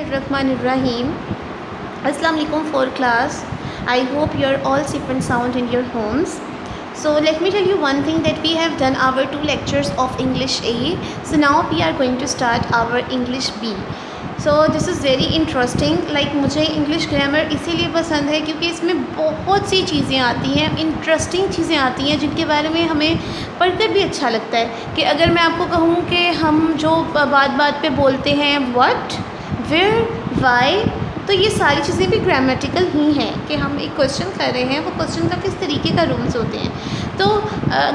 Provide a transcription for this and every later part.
Bismillahirrahmanirrahim. Assalamu alaikum for class. I hope you're all safe and sound in your homes. So let me tell you one thing, that we have done our 2 lectures of English A. So now we are going to start our English B. So this is very interesting. Like मुझे English grammar इसीलिए पसंद है क्योंकि इसमें बहुत सी चीज़ें आती हैं, इंटरेस्टिंग चीज़ें आती हैं जिनके बारे में हमें पढ़कर भी अच्छा लगता है। कि अगर मैं आपको कहूँ कि हम जो बात बात पे बोलते हैं व्हाट, वेयर, वाई, तो ये सारी चीज़ें भी ग्रामेटिकल ही हैं कि हम एक क्वेश्चन कर रहे हैं, वो क्वेश्चन का किस तरीके का रूल्स होते हैं। तो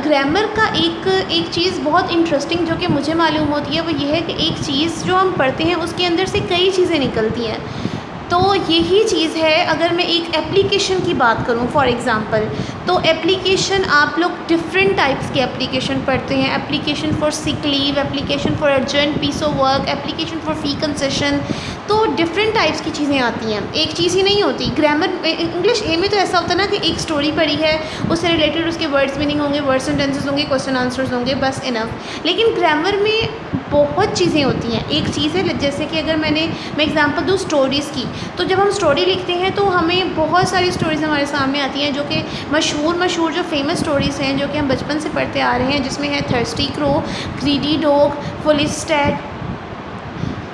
ग्रामर का एक चीज़ बहुत इंटरेस्टिंग जो कि मुझे मालूम होती है वो ये है कि एक चीज़ जो हम पढ़ते हैं उसके अंदर से कई चीज़ें निकलती हैं। तो यही चीज़ है, अगर मैं एक एप्लीकेशन की बात करूं फॉर एग्ज़ाम्पल, तो एप्लीकेशन आप लोग डिफरेंट टाइप्स के एप्लीकेशन पढ़ते हैं। Application for sick leave, application for urgent piece of work, application for fee concession, तो डिफरेंट टाइप्स की चीज़ें आती हैं, एक चीज़ ही नहीं होती। ग्रामर इंग्लिश ए में तो ऐसा होता है ना कि एक स्टोरी पढ़ी है, उससे रिलेटेड उसके वर्ड्स मीनिंग होंगे, वर्ड्स एंड टेंसेस होंगे, क्वेश्चन आंसर्स होंगे, बस इनफ। लेकिन ग्रामर में बहुत चीज़ें होती हैं। एक चीज़ है जैसे कि अगर मैं एग्ज़ाम्पल दूँ स्टोरीज़ की, तो जब हम स्टोरी लिखते हैं तो हमें बहुत सारी स्टोरीज़ हमारे सामने आती हैं जो कि मशहूर जो फेमस स्टोरीज़ हैं जो कि हम बचपन से पढ़ते आ रहे हैं, जिसमें है थर्स्टी क्रो, ग्रीडी डॉग, फुलिस्टैट।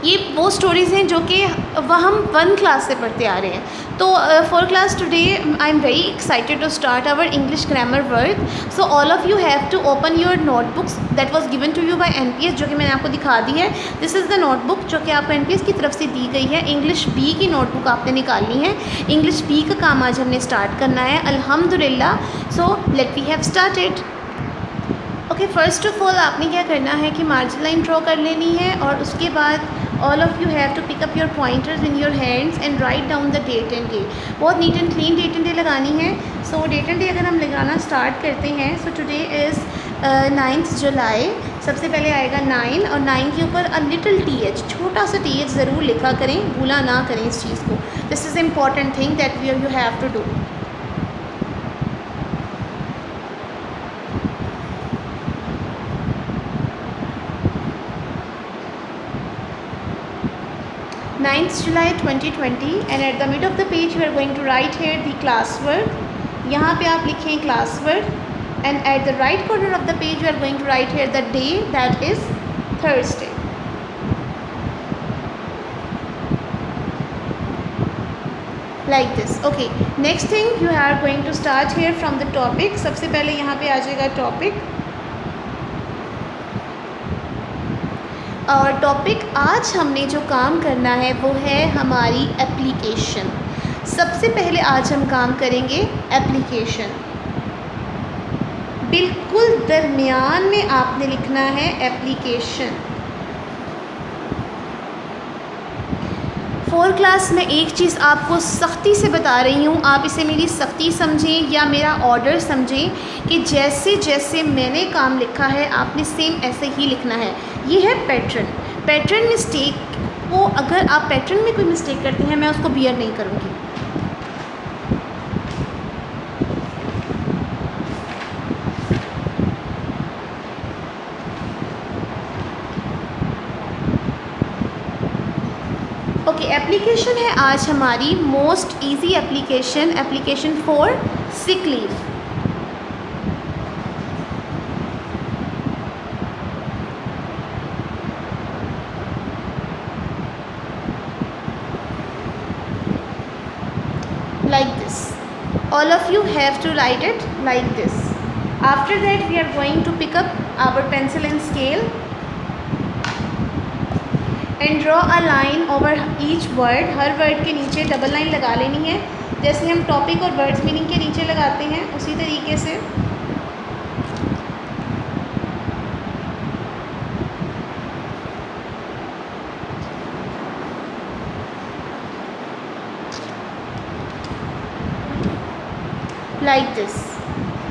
ये वो स्टोरीज़ हैं जो कि वह हम 1 क्लास से पढ़ते आ रहे हैं। तो for class today I am very excited to start our English grammar work. So all of you have to open your notebooks that was given to you by NPS, जो कि मैंने आपको दिखा दी है। दिस इज़ द नोटबुक जो कि आपको NPS की तरफ से दी गई है। इंग्लिश बी की नोटबुक आपने निकालनी है। इंग्लिश बी का काम आज हमने स्टार्ट करना है अल्हम्दुलिल्लाह। So let we have started. Okay, first of all आपने क्या करना है कि मार्जिन लाइन ड्रॉ कर लेनी है, और उसके बाद all of you have to pick up your pointers in your hands and write down the date and day. बहुत neat and clean date and day लगानी है। सो डेट एंड डे अगर हम लगाना स्टार्ट करते हैं, सो टुडे इज़ 9 जुलाई। सबसे पहले आएगा 9, और 9 के ऊपर अ लिटिल TH, छोटा सा TH ज़रूर लिखा करें, भूला ना करें इस चीज़ को। This is important thing that you have to do. Ninth July 2020, and at the middle of the page you are going to write here the class work. यहाँ पे आप लिखें class work, and at the right corner of the page you are going to write here the day, that is Thursday. Like this. Okay, next thing you are going to start here from the topic. सबसे पहले यहाँ पे आ जाएगा topic, और topic आज हमने जो काम करना है वो है हमारी एप्लीकेशन। सबसे पहले आज हम काम करेंगे एप्लीकेशन। बिल्कुल दरमियान में आपने लिखना है एप्लीकेशन। 4 क्लास में एक चीज़ आपको सख्ती से बता रही हूँ, आप इसे मेरी सख्ती समझें या मेरा ऑर्डर समझें कि जैसे जैसे मैंने काम लिखा है आपने सेम ऐसे ही लिखना है। ये है पैटर्न मिस्टेक को, अगर आप पैटर्न में कोई मिस्टेक करते हैं मैं उसको बियर नहीं करूँगी। ओके, एप्लीकेशन है आज हमारी most easy application, application for sick leave. Like this. All of you have to write it like this. After that we are going to pick up our pencil and scale and draw a line over each word. Her word के नीचे double line लगा लेनी है, जैसे हम topic और words meaning के नीचे लगाते हैं उसी तरीके से। Like this,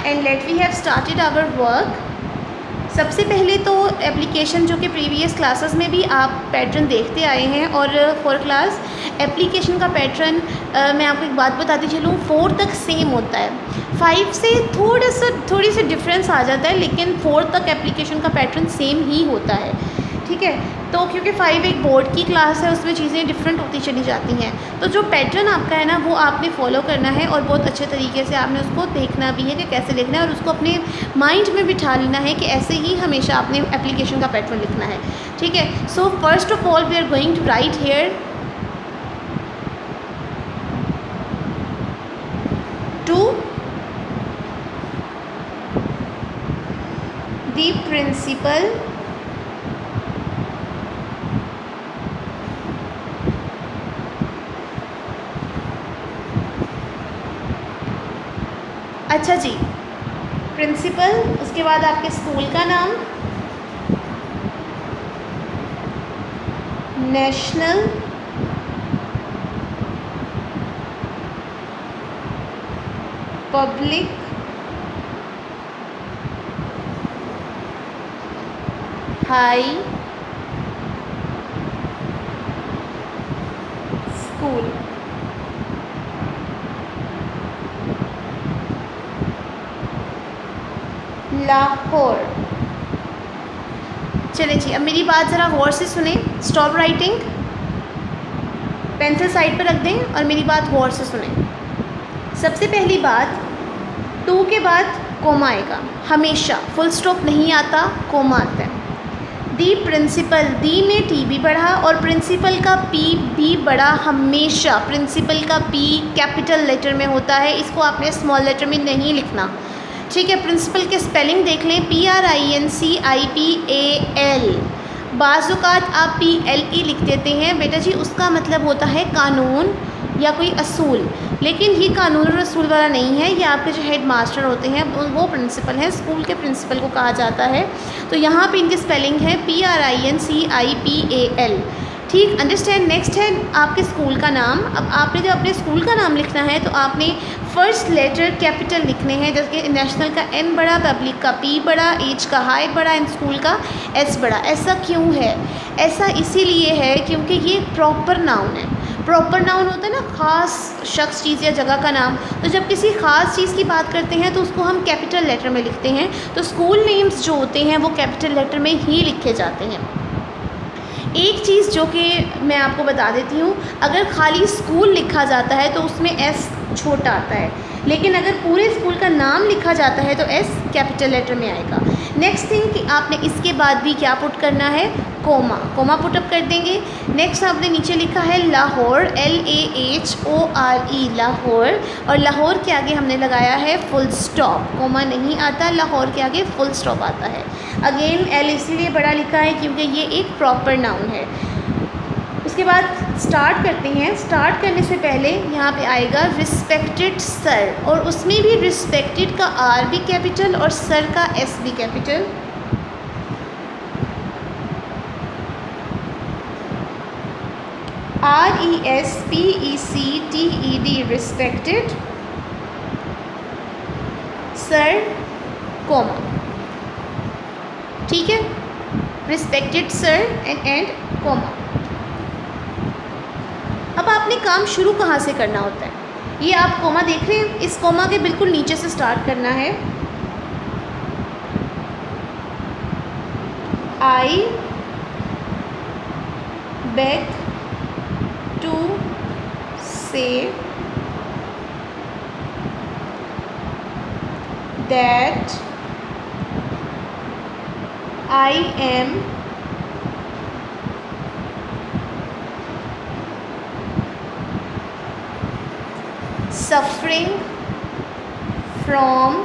and let we have started our work. सबसे पहले तो एप्लीकेशन जो कि प्रीवियस क्लासेस में भी आप पैटर्न देखते आए हैं, और 4 क्लास एप्लीकेशन का पैटर्न मैं आपको एक बात बताती चलूँ, 4 तक सेम होता है। 5 से थोड़ी सी डिफरेंस आ जाता है, लेकिन 4 तक एप्लीकेशन का पैटर्न सेम ही होता है। ठीक है। तो क्योंकि 5 एक बोर्ड की क्लास है, उसमें चीज़ें डिफरेंट होती चली जाती हैं, तो जो पैटर्न आपका है ना वो आपने फॉलो करना है और बहुत अच्छे तरीके से आपने उसको देखना भी है कि कैसे लिखना है, और उसको अपने माइंड में बिठा लेना है कि ऐसे ही हमेशा आपने एप्लीकेशन का पैटर्न लिखना है, ठीक है। So first of all we are going to write here to the principal अच्छा जी, प्रिंसिपल, उसके बाद आपके स्कूल का नाम, national public high school, Lahore. चलिए जी, अब मेरी बात ज़रा गौर से सुने। स्टॉप राइटिंग, पेंसिल साइड पर रख दें और मेरी बात गौर से सुने। सबसे पहली बात, टू के बाद कोमा आएगा हमेशा, फुल स्टॉप नहीं आता, कोमा आता है। दी प्रिंसिपल, दी में टी भी बढ़ा और प्रिंसिपल का पी भी बढ़ा हमेशा। प्रिंसिपल का पी कैपिटल लेटर में होता है, इसको आपने स्मॉल लेटर में नहीं लिखना, ठीक है। प्रिंसिपल के स्पेलिंग देख लें, PRINCIPAL। बाज़ात आप PLE लिख देते हैं, बेटा जी उसका मतलब होता है कानून या कोई असूल, लेकिन ये कानून और असूल वाला नहीं है। ये आपके जो हेड मास्टर होते हैं वो प्रिंसिपल हैं, स्कूल के प्रिंसिपल को कहा जाता है। तो यहाँ पे इनकी स्पेलिंग है PRINCIPAL, ठीक, अंडरस्टैंड। नेक्स्ट है आपके स्कूल का नाम। अब आपने जब अपने स्कूल का नाम लिखना है तो आपने फर्स्ट लेटर कैपिटल लिखने हैं, जैसे कि नेशनल का N बड़ा, पब्लिक का P बड़ा, एच का हाई बड़ा एंड स्कूल का S बड़ा। ऐसा क्यों है? ऐसा इसीलिए है क्योंकि ये प्रॉपर नाउन है। प्रॉपर नाउन होता है ना, ख़ास शख्स, चीज़ या जगह का नाम। तो जब किसी ख़ास चीज़ की बात करते हैं तो उसको हम कैपिटल लेटर में लिखते हैं। तो स्कूल नेम्स जो होते हैं वो कैपिटल लेटर में ही लिखे जाते हैं। एक चीज़ जो कि मैं आपको बता देती हूँ, अगर खाली स्कूल लिखा जाता है तो उसमें S छोटा आता है, लेकिन अगर पूरे स्कूल का नाम लिखा जाता है तो S कैपिटल लेटर में आएगा। नेक्स्ट थिंग कि आपने इसके बाद भी क्या पुट करना है, कोमा, कोमा पुट अप कर देंगे। नेक्स्ट आपने नीचे लिखा है लाहौर, LAHORE, लाहौर, और लाहौर के आगे हमने लगाया है फुल स्टॉप, कोमा नहीं आता, लाहौर के आगे फुल स्टॉप आता है। अगेन L इसीलिए बड़ा लिखा है क्योंकि ये एक प्रॉपर नाउन है। उसके बाद स्टार्ट करते हैं। स्टार्ट करने से पहले यहाँ पे आएगा रिस्पेक्टेड सर, और उसमें भी रिस्पेक्टेड का R भी कैपिटल और सर का S भी capital. RESPECTED, respected sir, comma, ठीक है, रिस्पेक्टेड सर एंड कोमा। अब आपने काम शुरू कहाँ से करना होता है, ये आप कोमा देख रहे हैं, इस कोमा के बिल्कुल नीचे से स्टार्ट करना है। I beg to say that I am suffering from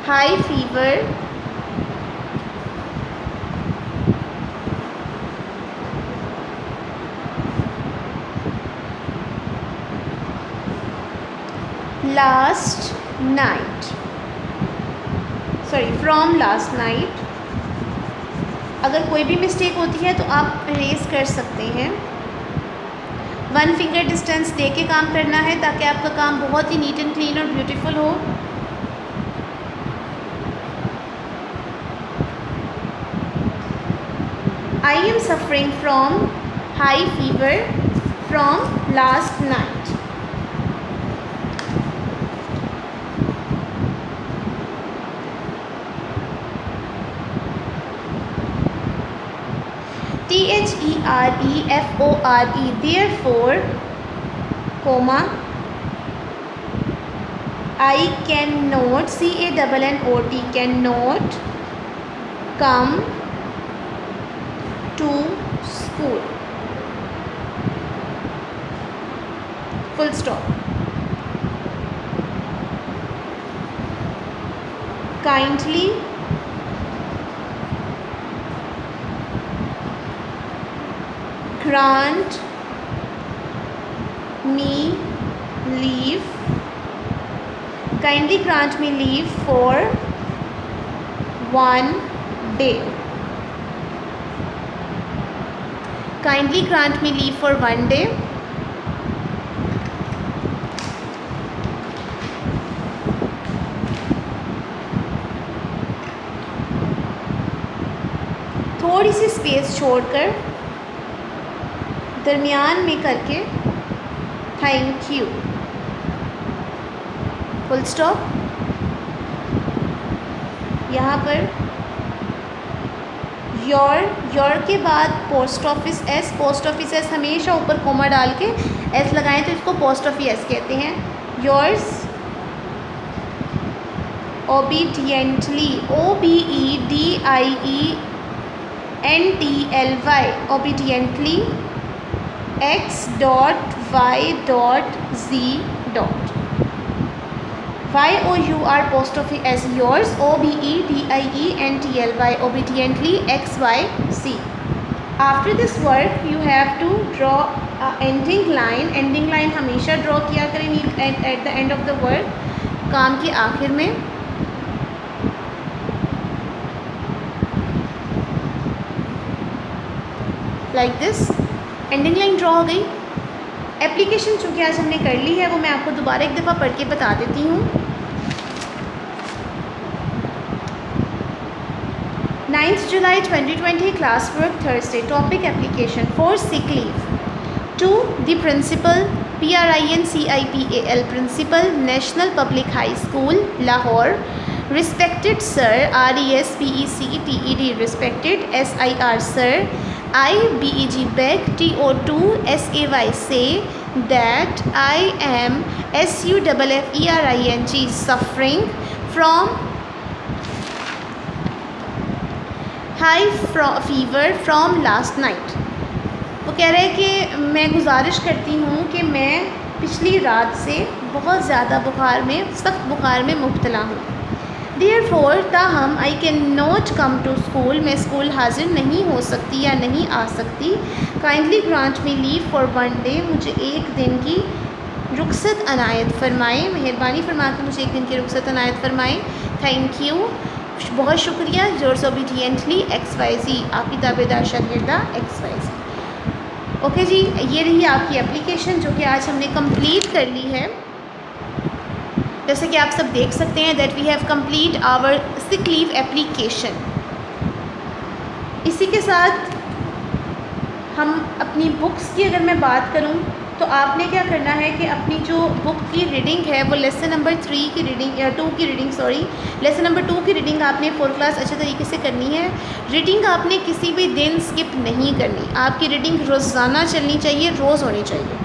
high fever last night, from last night. अगर कोई भी मिस्टेक होती है तो आप इरेज कर सकते हैं। 1 फिंगर डिस्टेंस दे के काम करना है ताकि आपका काम बहुत ही नीट एंड क्लीन और ब्यूटीफुल हो। I am suffering from high fever from last night. therefore, comma, I cannot, CANNOT, cannot come to school, full stop. Kindly grant me leave. Kindly grant me leave for 1 day. Kindly grant me leave for 1 day. थोड़ी सी space छोड़कर दरमियान में करके thank you, full stop. यहाँ per your के बाद post office S, post office S हमेशा ऊपर कोमा डाल के एस लगाएं तो इसको पोस्ट ऑफिस एस कहते हैं। Yours obediently, OBEDIENTLY, obediently X.Y.Z. YOUR post office as yours, OBEDIENTLY, obediently XYZ. After this work you have to draw a ending line. Ending line हमेशा draw किया करें at the end of the work, काम के आखिर में। like this, ending line draw हो गई। Application चूँकि आज हमने कर ली है वो मैं आपको दोबारा एक दफ़ा पढ़ के बता देती हूँ। 9th July 2020 class work Thursday. Topic application for sick leave. To the principal, PRINCIPAL, Principal, National Public High School, Lahore. Respected Sir, RESPECTED, Respected, SIR Sir, IBEG beg, TO2 SAY say that I am SUFFERING suffering from high fever from last night. वो कह रहे हैं कि मैं गुजारिश करती हूँ कि मैं पिछली रात से बहुत ज़्यादा बुखार में, सख्त बुखार में मुब्तला हूँ। Therefore, ताहम I cannot come to school, मैं स्कूल हाजिर नहीं हो सकती या नहीं आ सकती। Kindly grant me leave for 1 day, मुझे एक दिन की रुखसत अनायत फरमाएँ, मेहरबानी फरमा के मुझे एक दिन की रुखसत अनायत फरमाएँ। थैंक यू, बहुत शुक्रिया। योर्स ओबीडियंटली XYZ, आपकी ताबेदार शागिर्दा XYZ। ओके जी, ये रही आपकी एप्लीकेशन जो कि आज हमने कंप्लीट कर ली है। जैसे कि आप सब देख सकते हैं that we have complete our sick leave application. इसी के साथ हम अपनी बुक्स की अगर मैं बात करूं तो आपने क्या करना है कि अपनी जो बुक की रीडिंग है वो लेसन नंबर 3 की रीडिंग या 2 की रीडिंग लेसन नंबर 2 की रीडिंग आपने 4 क्लास अच्छे तरीके से करनी है। रीडिंग आपने किसी भी दिन स्किप नहीं करनी, आपकी रीडिंग रोज़ाना चलनी चाहिए, रोज़ होनी चाहिए।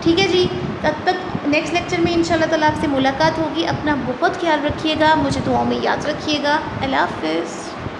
ठीक है जी, तब तक नेक्स्ट लेक्चर में इंशाल्लाह ताला आपसे मुलाकात होगी। अपना बहुत ख्याल रखिएगा, मुझे दुआओं में याद रखिएगा। अल्लाह हाफ़िज़।